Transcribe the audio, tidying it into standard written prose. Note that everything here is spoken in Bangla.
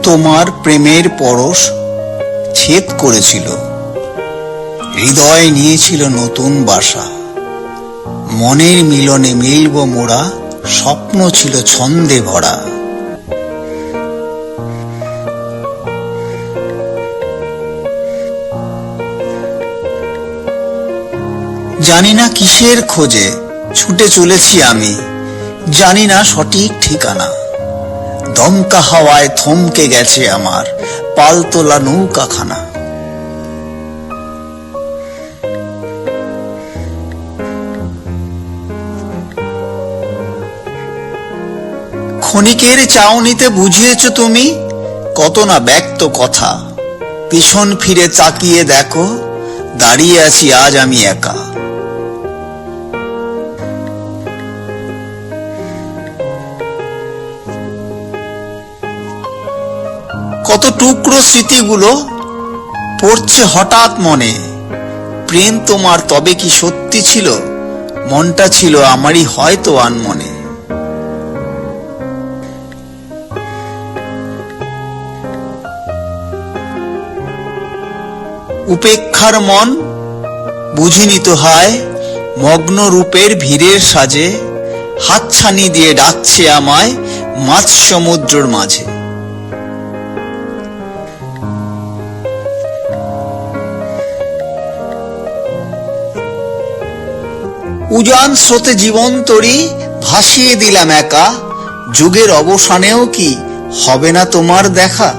তোমার প্রেমের পরশ ছেদ করেছিল, হৃদয় নিয়েছিল নতুন বাসা। মনের মিলনে মিলব মোরা, স্বপ্ন ছিল ছন্দে ভরা। জানি না কিসের খোঁজে ছুটে চলেছি আমি, জানি না সঠিক ঠিকানা। দমকা হাওয়ায় থমকে গেছে আমার পালতোলা নৌকাখানা। ক্ষণিকের চাউনিতে বুঝিয়েছ তুমি কত না ব্যক্ত কথা। পিছন ফিরে তাকিয়ে দেখো, দাঁড়িয়ে আছি আজ আমি একা। কত টুকরো স্মৃতিগুলো পড়ছে হঠাৎ মনে। প্রেম তোমার তবে কি সত্যি ছিল? মনটা ছিল আমারই হয়তো আনমনে। উপেক্ষার মন বুঝিনি তো হায়, মগ্ন রূপের ভিড়ের সাজে হাতছানি দিয়ে ডাকছে আমায় মাঝ সমুদ্রের মাঝে। উজান স্রোতে জীবন তরি ভাসিয়ে দিলাম একা। যুগের অবসানেও কি হবে না তোমার দেখা?